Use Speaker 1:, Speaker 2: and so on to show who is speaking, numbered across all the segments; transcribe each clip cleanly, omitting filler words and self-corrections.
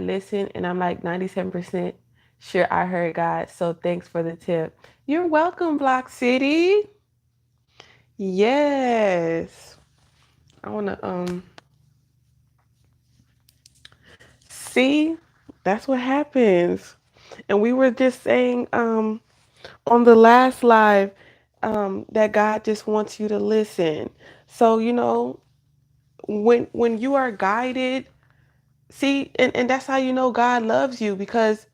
Speaker 1: listen, and I'm like 97% sure I heard God. So thanks for the tip. You're welcome, Block City. Yes. I want to see. That's what happens. And we were just saying on the last live that God just wants you to listen. So, when you are guided, see, and that's how you know God loves you, because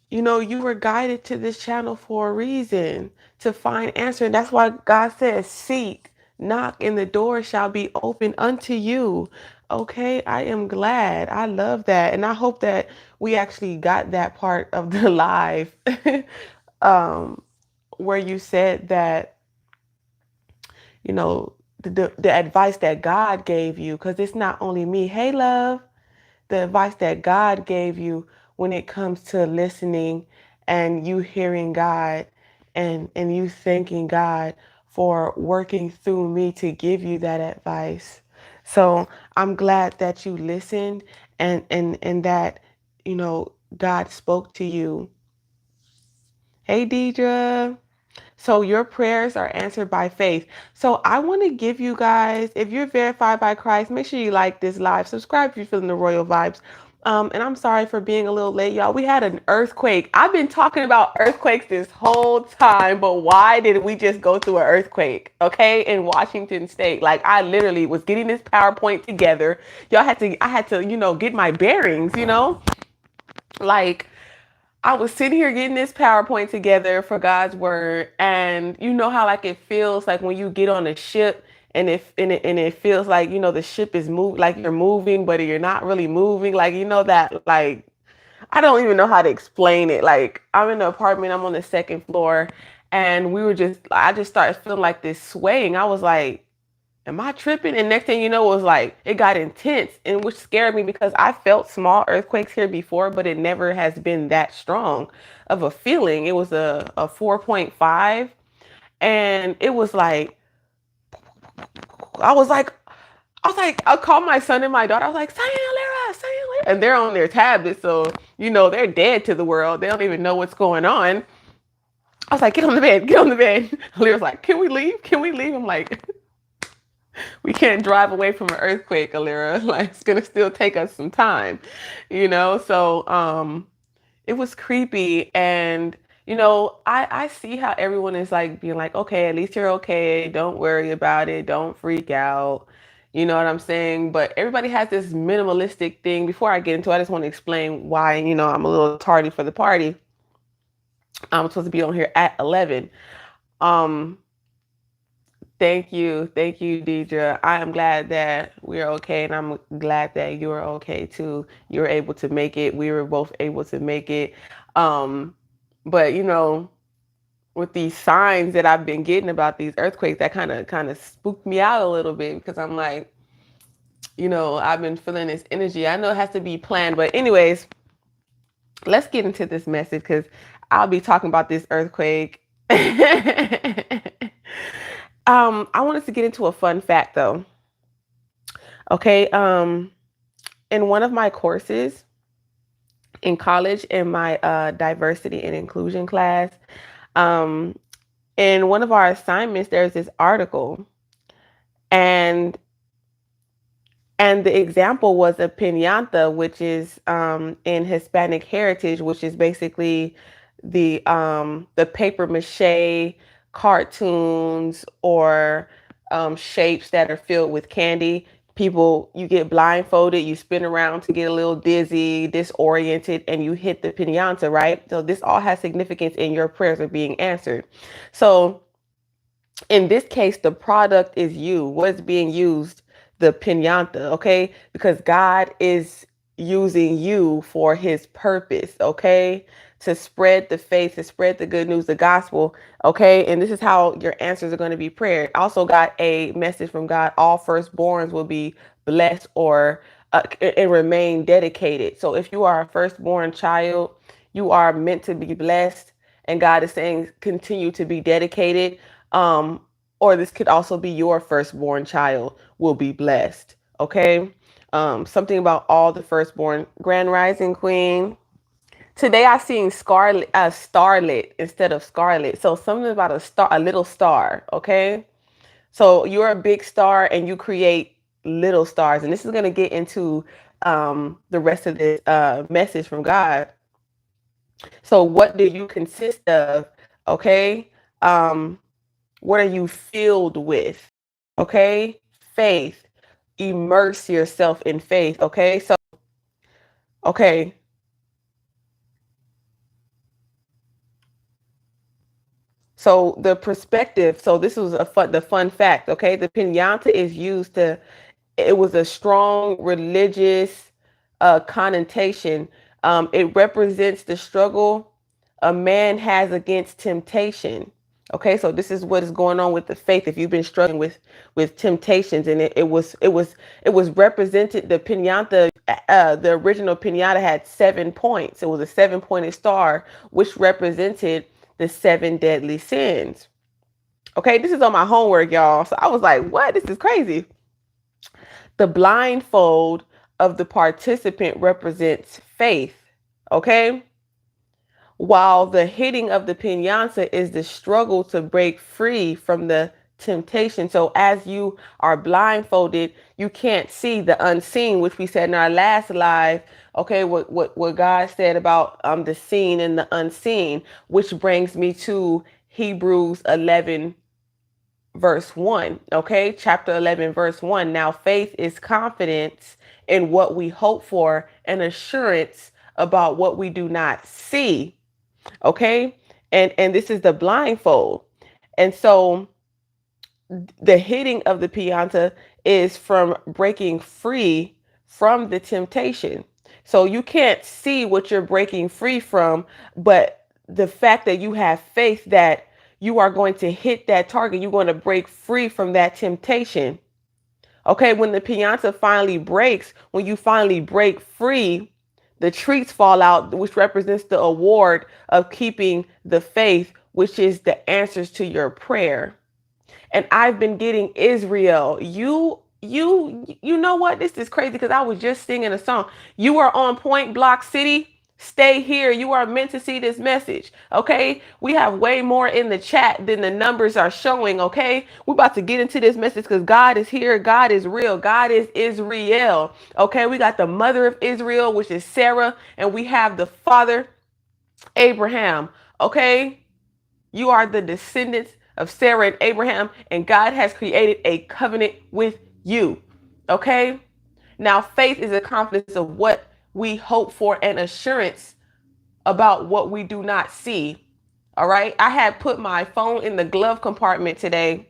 Speaker 1: you were guided to this channel for a reason, to find answer. And that's why God says, seek, knock, and the door shall be open unto you. Okay, I am glad. I love that. And I hope that we actually got that part of the live um, where you said that, the advice that God gave you, because it's not only me. Hey, love. The advice that God gave you when it comes to listening and you hearing God, and you thanking God for working through me to give you that advice. So I'm glad that you listened, and that God spoke to you. Hey, Deidre. So your prayers are answered by faith. So I want to give you guys, if you're verified by Christ, make sure you like this live. Subscribe if you're feeling the royal vibes. And I'm sorry for being a little late, y'all. We had an earthquake. I've been talking about earthquakes this whole time, but why did we just go through an earthquake? Okay, in Washington State. Like, I literally was getting this PowerPoint together. I had to, get my bearings. Like, I was sitting here getting this PowerPoint together for God's word, and you know how like it feels like when you get on a ship, and it feels like the ship is like you're moving, but you're not really moving. Like, that, like, I don't even know how to explain it. Like, I'm in the apartment, I'm on the second floor, and I just started feeling like this swaying. I was like, am I tripping? And next thing you know, it was like, it got intense, and which scared me because I felt small earthquakes here before, but it never has been that strong of a feeling. It was a 4.5, and it was like, I was like, I called my son and my daughter. I was like, Sayonara, Sayonara. And they're on their tablets. So, they're dead to the world. They don't even know what's going on. I was like, get on the bed, get on the bed. Lyra's like, can we leave? Can we leave? I'm like, we can't drive away from an earthquake, Alira. Like, it's gonna still take us some time. So it was creepy, and I see how everyone is like being like, okay, at least you're okay. Don't worry about it. Don't freak out. You know what I'm saying? But everybody has this minimalistic thing. Before I get into it, I just want to explain why, I'm a little tardy for the party. I'm supposed to be on here at 11. Um, Thank you, Deidre. I am glad that we're okay, and I'm glad that you're okay too. You're able to make it. We were both able to make it. Um, but with these signs that I've been getting about these earthquakes, that kind of spooked me out a little bit, because I'm like, I've been feeling this energy. I know it has to be planned, but anyways, let's get into this message, because I'll be talking about this earthquake. I wanted to get into a fun fact though. Okay. In one of my courses in college, in my diversity and inclusion class, um, in one of our assignments, there's this article, and the example was a piñata, which is in Hispanic heritage, which is basically the paper mache cartoons, or shapes that are filled with candy. People, you get blindfolded, you spin around to get a little dizzy, disoriented, and you hit the piñata, right? So this all has significance, in your prayers are being answered. So in this case, the product is you. What's being used? The piñata, okay? Because God is using you for his purpose, okay? To spread the faith, to spread the good news, the gospel, okay? And this is how your answers are going to be prayed. Also got a message from God. All firstborns will be blessed, or and remain dedicated. So if you are a firstborn child, you are meant to be blessed, and God is saying continue to be dedicated. Um, or this could also be your firstborn child will be blessed. Okay. Something about all the firstborn. Grand Rising Queen. Today I seen scarlet, starlit instead of scarlet. So something about a star, a little star. Okay. So you're a big star and you create little stars. And this is going to get into the rest of this message from God. So what do you consist of? Okay. What are you filled with? Okay. Faith. Immerse yourself in faith. Okay. So, okay. So the perspective, so this was the fun fact, okay? The piñata is used to, it was a strong religious connotation. It represents the struggle a man has against temptation. Okay, so this is what is going on with the faith. If you've been struggling with temptations, and it was represented. The piñata, the original piñata had 7 points. It was a 7-pointed star, which represented the 7 deadly sins. Okay, this is on my homework, y'all. So I was like, what? This is crazy. The blindfold of the participant represents faith. Okay. While the hitting of the piñata is the struggle to break free from the temptation. So as you are blindfolded, you can't see the unseen, which we said in our last live. Okay, what God said about the seen and the unseen, which brings me to Hebrews 11 verse 1. Okay, chapter 11 verse 1. Now faith is confidence in what we hope for and assurance about what we do not see. Okay, and this is the blindfold. And so the hitting of the pianta is from breaking free from the temptation. So you can't see what you're breaking free from, but the fact that you have faith that you are going to hit that target, you're going to break free from that temptation. Okay, when the pianta finally breaks, when you finally break free, the treats fall out, which represents the award of keeping the faith, which is the answers to your prayer. And I've been getting Israel. You know what? This is crazy because I was just singing a song. You are on point, Block City. Stay here. You are meant to see this message. Okay. We have way more in the chat than the numbers are showing. Okay. We're about to get into this message because God is here. God is real. God is Israel. Okay. We got the mother of Israel, which is Sarah, and we have the father, Abraham. Okay. You are the descendants of Sarah and Abraham, and God has created a covenant with you. Okay? Now, faith is a confidence of what we hope for and assurance about what we do not see. All right? I had put my phone in the glove compartment today,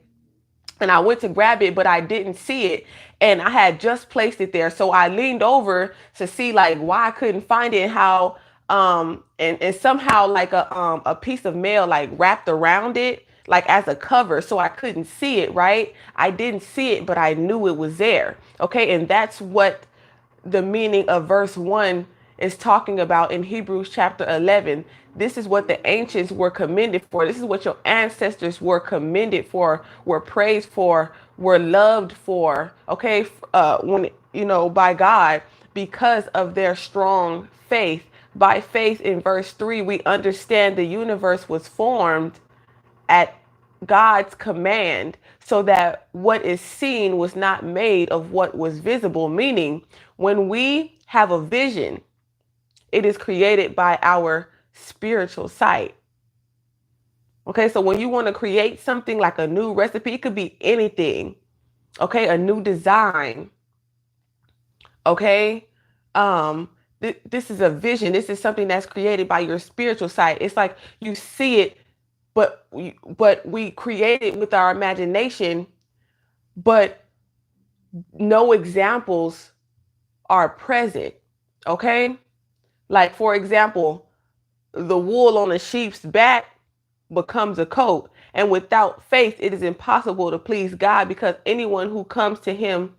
Speaker 1: and I went to grab it, but I didn't see it. And I had just placed it there. So I leaned over to see like why I couldn't find it and how and somehow like a piece of mail like wrapped around it like as a cover, so I couldn't see it, right? I didn't see it, but I knew it was there. Okay, and that's what the meaning of verse 1 is talking about in Hebrews chapter 11. This is what the ancients were commended for. This is what your ancestors were commended for, were praised for, were loved for. Okay, when by God, because of their strong faith. By faith, in verse 3, we understand the universe was formed at God's command, so that what is seen was not made of what was visible. Meaning, when we have a vision, it is created by our spiritual sight. Okay, so when you want to create something like a new recipe, it could be anything. Okay, a new design. Okay, this is a vision. This is something that's created by your spiritual sight. It's like you see it, but we create it with our imagination, but no examples are present. Okay, like for example, the wool on a sheep's back becomes a coat, and without faith it is impossible to please God, because anyone who comes to him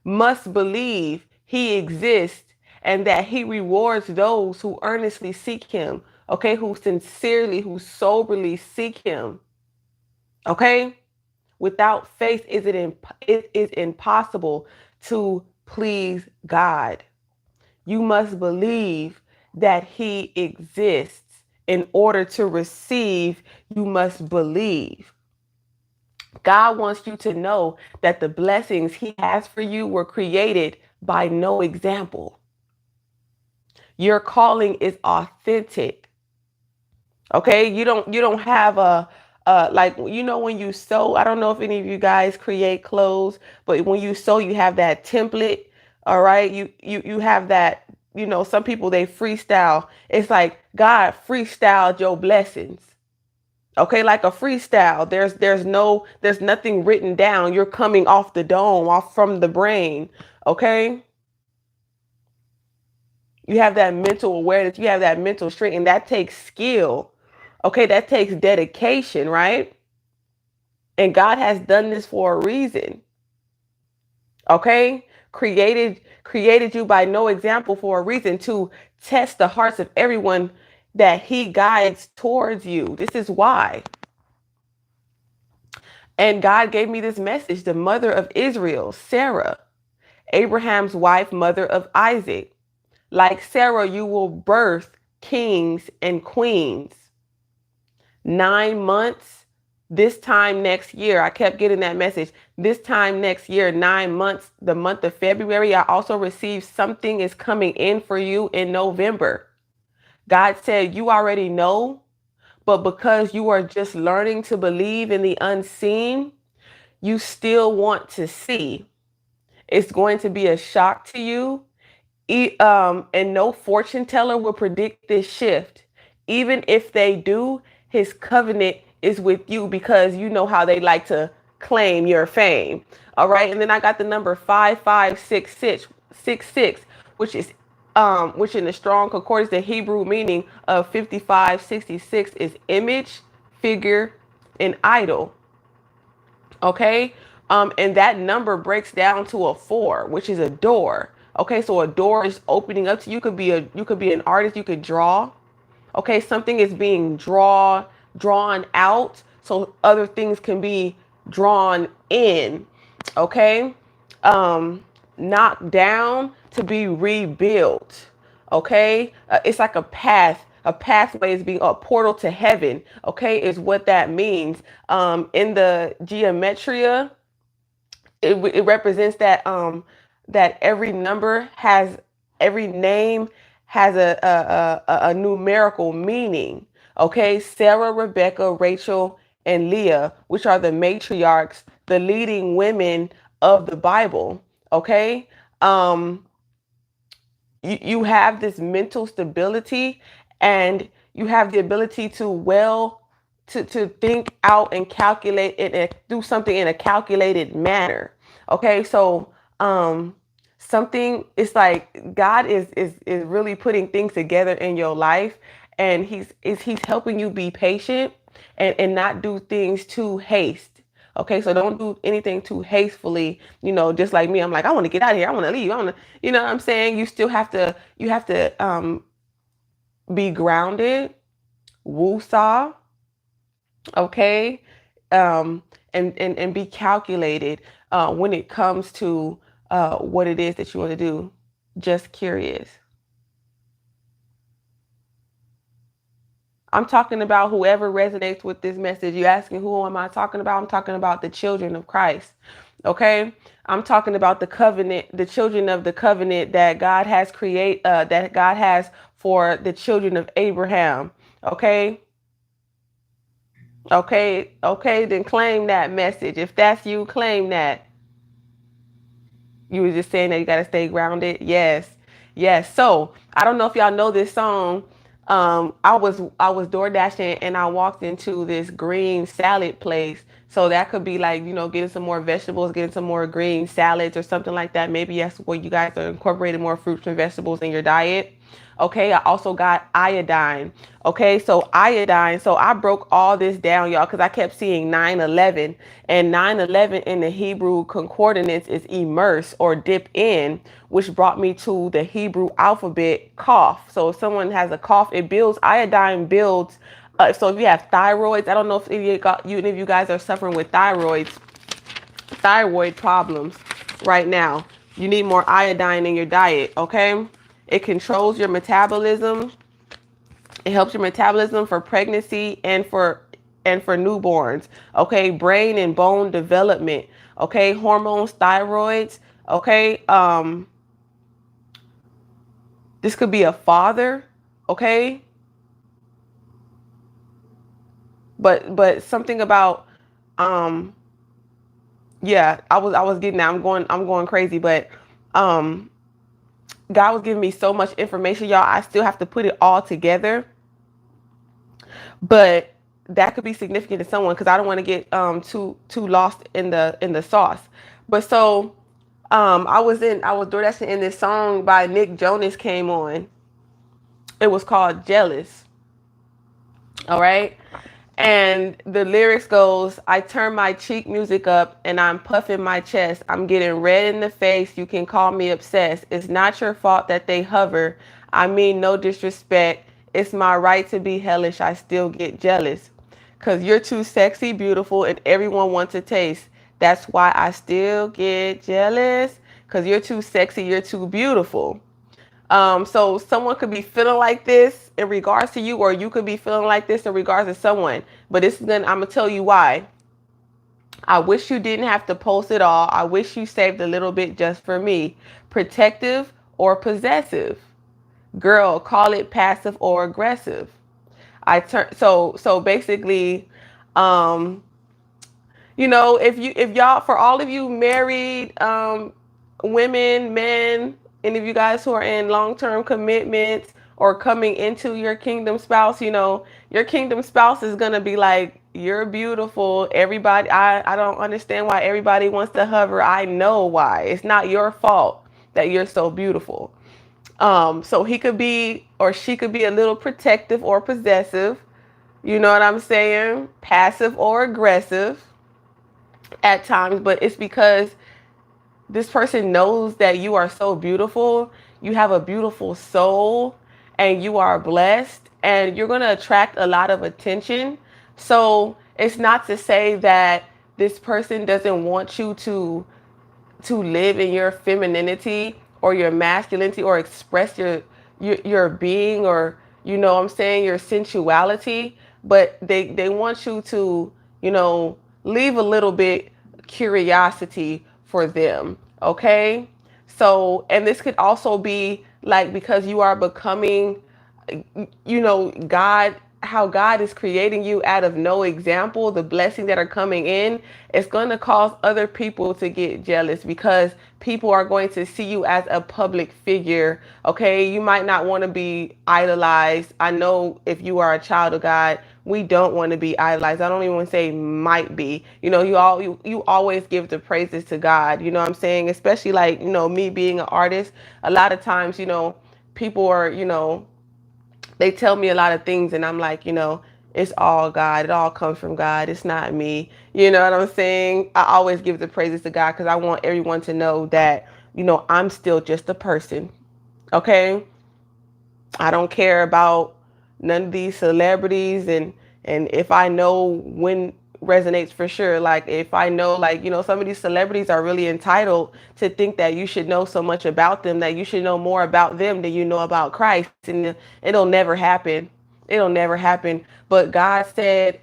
Speaker 1: must believe he exists and that he rewards those who earnestly seek him. Okay, who sincerely, who soberly seek him. Okay, without faith it is impossible to please God. You must believe that he exists. In order to receive, you must believe. God wants you to know that the blessings he has for you were created by no example. Your calling is authentic. Okay? You don't have a like, you know, when you sew, I don't know if any of you guys create clothes, but when you sew, you have that template. All right? You have that, you know, some people, they freestyle. It's like God freestyled your blessings. Okay, like a freestyle. There's nothing written down. You're coming off the dome, off from the brain. Okay? You have that mental awareness, you have that mental strength, and that takes skill. Okay, that takes dedication, right? And God has done this for a reason. Okay? Created you by no example for a reason, to test the hearts of everyone that he guides towards you. This is why. And God gave me this message. The mother of Israel, Sarah, Abraham's wife, mother of Isaac. Like Sarah, you will birth kings and queens. 9 months, this time next year. I kept getting that message. This time next year, 9 months, the month of February. I also received something is coming in for you in November. God said, you already know, but because you are just learning to believe in the unseen, you still want to see. It's going to be a shock to you. And no fortune teller will predict this shift. Even if they do, his covenant is with you, because you know how they like to claim your fame. All right. And then I got the number 5566, which in the strong concordance, the Hebrew meaning of 5566 is image, figure, and idol. Okay. And that number breaks down to a 4, which is a door. Okay, so a door is opening up to you. You could be an artist, you could draw. Okay, something is being drawn out so other things can be drawn in. Okay? Knocked down to be rebuilt. Okay? It's like a path. A pathway is being a portal to heaven. Okay, is what that means. In the geometria, it represents that that every name has a numerical meaning. Okay, Sarah, Rebecca, Rachel, and Leah, which are the matriarchs, the leading women of the Bible. Okay, you have this mental stability, and you have the ability to think out and calculate it and do something in a calculated manner. Okay, so something, it's like God is really putting things together in your life, and he's helping you be patient and not do things too haste. Okay, so don't do anything too hastefully. You know, just like me, I'm like, I want to get out of here. I want to leave. I want to, you know what I'm saying? You still have to, be grounded, woo-saw, okay, and be calculated when it comes to what it is that you want to do. Just curious. I'm talking about whoever resonates with this message. You're asking, who am I talking about? I'm talking about the children of Christ. Okay, I'm talking about the covenant, the children of the covenant that God has that God has for the children of Abraham. Okay. Okay, then claim that message. If that's you, claim that. You were just saying that you got to stay grounded. Yes. So I don't know if y'all know this song. I was door dashing, and I walked into this green salad place. So that could be like, getting some more vegetables, getting some more green salads or something like that. Maybe that's where you guys are incorporating more fruits and vegetables in your diet. Okay, I also got iodine. Okay, so iodine. So I broke all this down, y'all, because I kept seeing 9/11, and 9/11 in the Hebrew concordance is immerse or dip in, which brought me to the Hebrew alphabet cough. So if someone has a cough, it builds, iodine builds. So if you have thyroids, I don't know if any of you guys are suffering with thyroid problems right now. You need more iodine in your diet, okay? It controls your metabolism. It helps your metabolism for pregnancy and for newborns, okay? Brain and bone development, okay? Hormones, thyroids, okay? This could be a father, okay? But something about yeah, I was getting that. I'm going crazy, but um God was giving me so much information, y'all. I still have to put it all together. But that could be significant to someone because I don't want to get too lost in the sauce. But so I was DoorDashing and this song by Nick Jonas came on. It was called Jealous. All right. And the lyrics goes, I turn my cheek music up and I'm puffing my chest. I'm getting red in the face. You can call me obsessed. It's not your fault that they hover. I mean, no disrespect. It's my right to be hellish. I still get jealous. Cause you're too sexy, beautiful, and everyone wants a taste. That's why I still get jealous. Cause you're too sexy, you're too beautiful. So someone could be feeling like this in regards to you, or you could be feeling like this in regards to someone. But I'm gonna tell you why. I wish you didn't have to post it all. I wish you saved a little bit just for me. Protective or possessive. Girl, call it passive or aggressive. So basically, um, if y'all, for all of you married women, men, any of you guys who are in long-term commitments or coming into your kingdom spouse, your kingdom spouse is gonna be like, you're beautiful. Everybody, I don't understand why everybody wants to hover. I know why. It's not your fault that you're so beautiful. So he could be or she could be a little protective or possessive. You know what I'm saying? Passive or aggressive at times, but it's because this person knows that you are so beautiful. You have a beautiful soul and you are blessed and you're going to attract a lot of attention. So it's not to say that this person doesn't want you to live in your femininity or your masculinity or express your being, or what I'm saying, your sensuality, but they want you to leave a little bit curiosity for them. Okay. So, and this could also be like, because you are becoming, God, how God is creating you out of no example, the blessings that are coming in, it's going to cause other people to get jealous because people are going to see you as a public figure. Okay. You might not want to be idolized. I know if you are a child of God, we don't want to be idolized. I don't even want to say might be. You always give the praises to God. You know what I'm saying? Especially like, me being an artist, a lot of times, people are, they tell me a lot of things and I'm like, it's all God. It all comes from God. It's not me. You know what I'm saying? I always give the praises to God because I want everyone to know that, I'm still just a person. Okay. I don't care about none of these celebrities, and if I know when resonates for sure. Like if I know, like, some of these celebrities are really entitled to think that you should know so much about them, that you should know more about them than you know about Christ. And it'll never happen. It'll never happen. But God said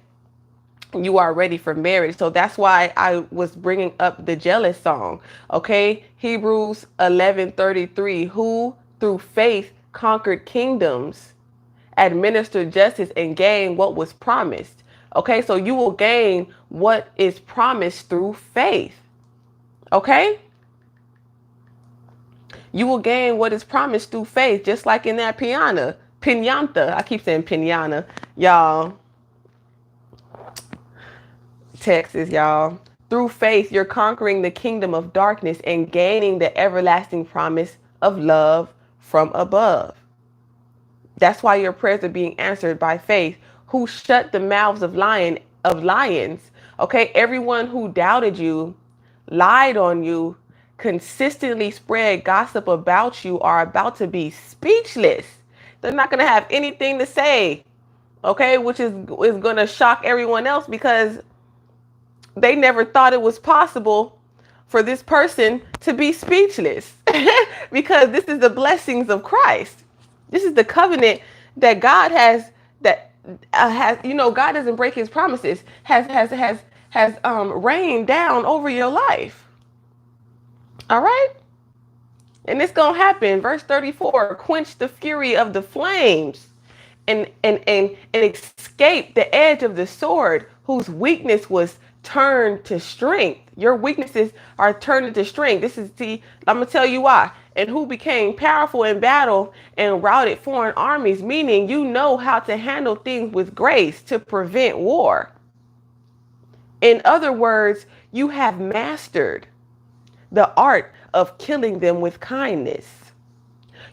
Speaker 1: you are ready for marriage. So that's why I was bringing up the jealous song. Okay. Hebrews 11:33, who through faith conquered kingdoms, administered justice, and gained what was promised. Okay. So you will gain what is promised through faith. Okay. You will gain what is promised through faith, just like in that pinata. I keep saying pinata, y'all. Texas, y'all. Through faith, you're conquering the kingdom of darkness and gaining the everlasting promise of love from above. That's why your prayers are being answered by faith. Who shut the mouths of lions? Okay, everyone who doubted you, lied on you, consistently spread gossip about you are about to be speechless. They're not going to have anything to say. Okay, which is going to shock everyone else because they never thought it was possible for this person to be speechless because this is the blessings of Christ. This is the covenant that God has, that has, God doesn't break his promises, has rained down over your life. All right? And it's going to happen. Verse 34, quench the fury of the flames and escape the edge of the sword, whose weakness was turned to strength. Your weaknesses are turned into strength. I'm going to tell you why. And who became powerful in battle and routed foreign armies, meaning you know how to handle things with grace to prevent war. In other words, you have mastered the art of killing them with kindness.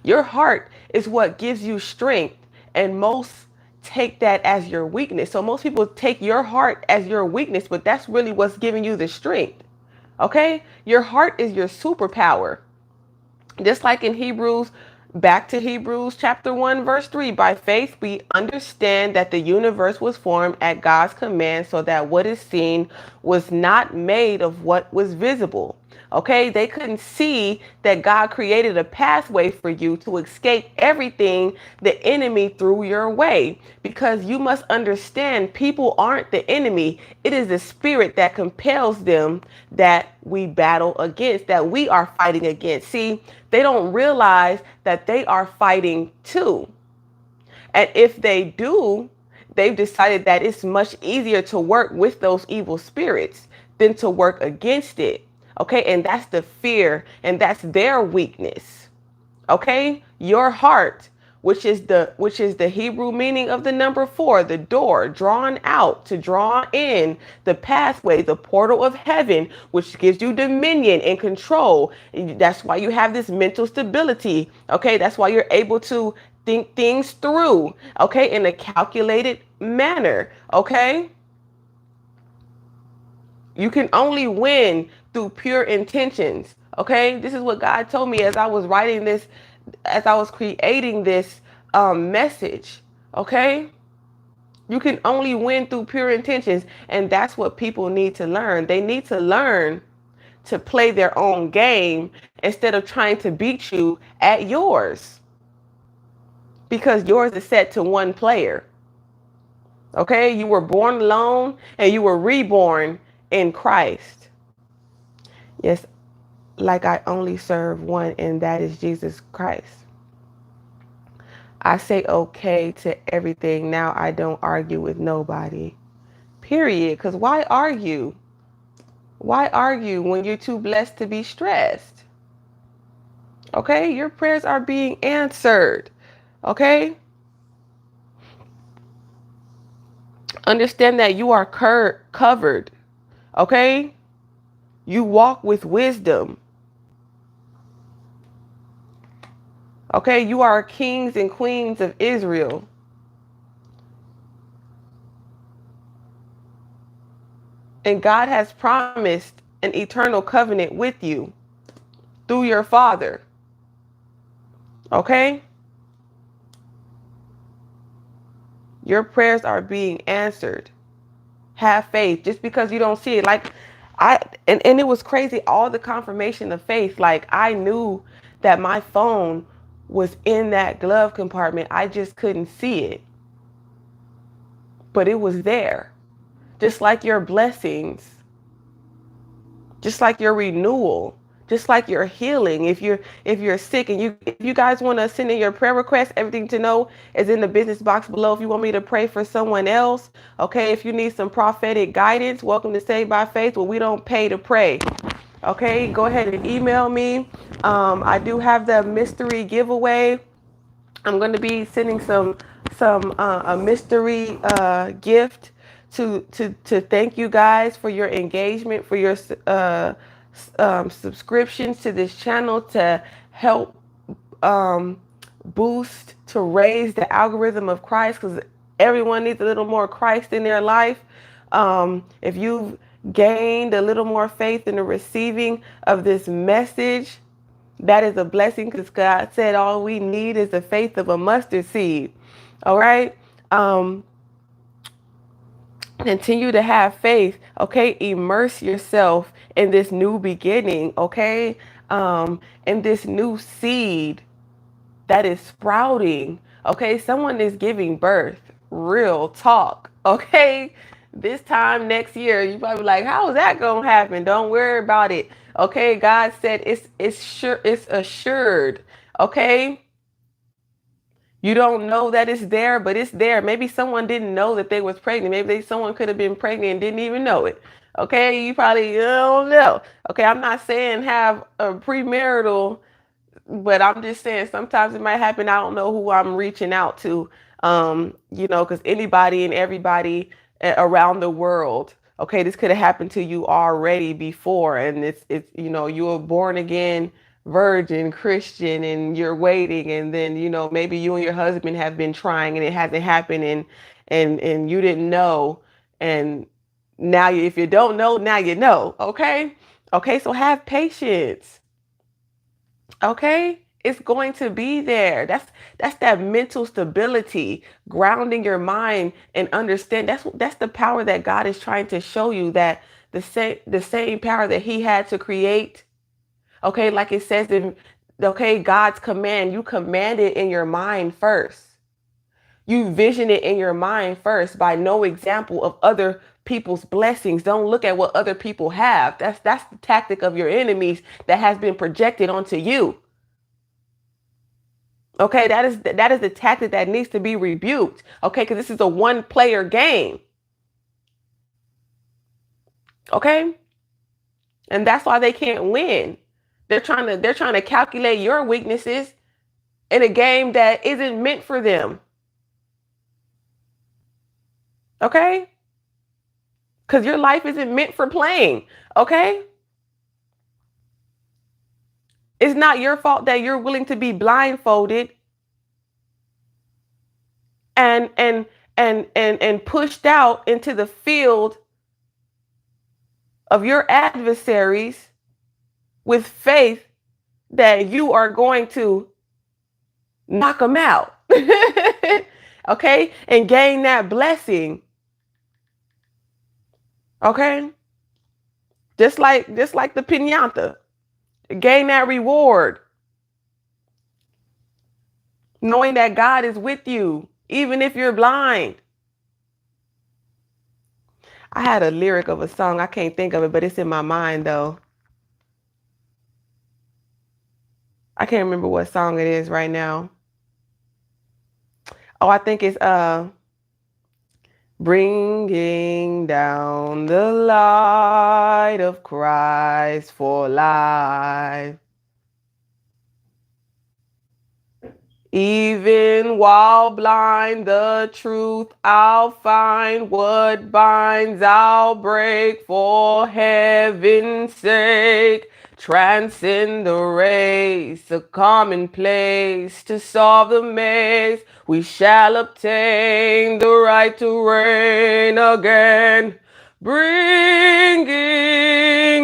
Speaker 1: Your heart is what gives you strength, and most take that as your weakness. So most people take your heart as your weakness, but that's really what's giving you the strength. Okay? Your heart is your superpower. Just like in Hebrews, back to Hebrews chapter 1, verse 3, by faith we understand that the universe was formed at God's command, so that what is seen was not made of what was visible. Okay, they couldn't see that God created a pathway for you to escape everything the enemy threw your way. Because you must understand, people aren't the enemy. It is the spirit that compels them that we battle against, that we are fighting against. See, they don't realize that they are fighting too. And if they do, they've decided that it's much easier to work with those evil spirits than to work against it. Okay, and that's the fear, and that's their weakness. Okay, your heart, which is the Hebrew meaning of the number 4, the door, drawn out, to draw in, the pathway, the portal of heaven, which gives you dominion and control. That's why you have this mental stability. Okay, that's why you're able to think things through, okay, in a calculated manner. Okay, you can only win through pure intentions. Okay, this is what God told me as I was writing this, as I was creating this message. Okay, you can only win through pure intentions, and that's what people need to learn. They need to learn to play their own game instead of trying to beat you at yours, because yours is set to one player. Okay, you were born alone and you were reborn in Christ. Yes, like I only serve one, and that is Jesus Christ. I say okay to everything now. I don't argue with nobody. Period. Because why argue? Why argue when you're too blessed to be stressed? Okay, your prayers are being answered. Okay? Understand that you are covered. Okay? You walk with wisdom. Okay, you are kings and queens of Israel. And God has promised an eternal covenant with you through your Father. Okay? Your prayers are being answered. Have faith. Just because you don't see it. And it was crazy, all the confirmation of faith. Like, I knew that my phone was in that glove compartment. I just couldn't see it. But it was there. Just like your blessings. Just like your renewal. Just like your healing. If you're sick, and if you guys want to send in your prayer requests, everything to know is in the business box below. If you want me to pray for someone else, okay. If you need some prophetic guidance, welcome to Saved by Faith, where we don't pay to pray. Okay, go ahead and email me. I do have the mystery giveaway. I'm going to be sending a mystery gift to thank you guys for your engagement, for your subscriptions to this channel, to help boost, to raise the algorithm of Christ, because everyone needs a little more Christ in their life. If you've gained a little more faith in the receiving of this message, that is a blessing, because God said all we need is the faith of a mustard seed. All right. Continue to have faith. Okay. Immerse yourself in this new beginning, okay? In this new seed that is sprouting, okay? Someone is giving birth, real talk, okay? This time next year, you probably like, how is that gonna happen? Don't worry about it, okay? God said it's sure, it's assured, okay? You don't know that it's there, but it's there. Maybe someone didn't know that they was pregnant. Maybe someone could have been pregnant and didn't even know it. Okay, you probably don't know. Okay, I'm not saying have a premarital, but I'm just saying sometimes it might happen. I don't know who I'm reaching out to, because anybody and everybody around the world. Okay, this could have happened to you already before, and it's you were born again virgin Christian and you're waiting, and then maybe you and your husband have been trying and it hasn't happened, and you didn't know, and now if you don't know, now you know. Okay, so have patience. Okay, it's going to be there. That's that mental stability, grounding your mind and understand. That's the power that God is trying to show you, that the same power that he had to create. Okay, like it says in God's command, you command it in your mind first. You vision it in your mind first by no example of other people's blessings. Don't look at what other people have. That's the tactic of your enemies that has been projected onto you. Okay, that is the tactic that needs to be rebuked. Okay, because this is a one-player game. Okay, and that's why they can't win. They're trying to calculate your weaknesses in a game that isn't meant for them. Okay, because your life isn't meant for playing. Okay, it's not your fault that you're willing to be blindfolded and pushed out into the field of your adversaries with faith that you are going to knock them out. Okay, and gain that blessing. Okay, just like the piñata, gain that reward, knowing that God is with you even if you're blind. I had a lyric of a song, I can't think of it, but it's in my mind though. I can't remember what song it is right now. Oh, I think it's bringing down the light of Christ for life. Even while blind, the truth I'll find. What binds, I'll break for heaven's sake. Transcend the race, a commonplace. To solve the maze, we shall obtain the right to reign again. Bringing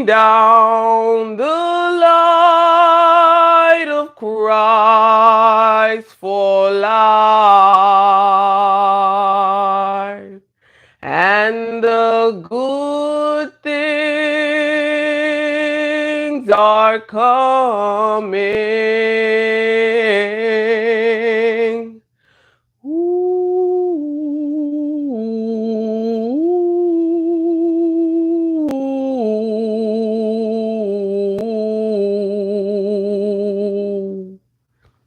Speaker 1: down the light of Christ for life, and the good things are coming.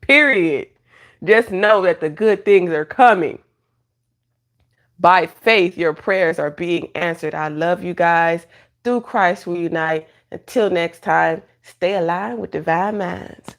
Speaker 1: Period. Just know that the good things are coming. By faith, your prayers are being answered. I love you guys. Through Christ we unite. Until next time, stay aligned with divine minds.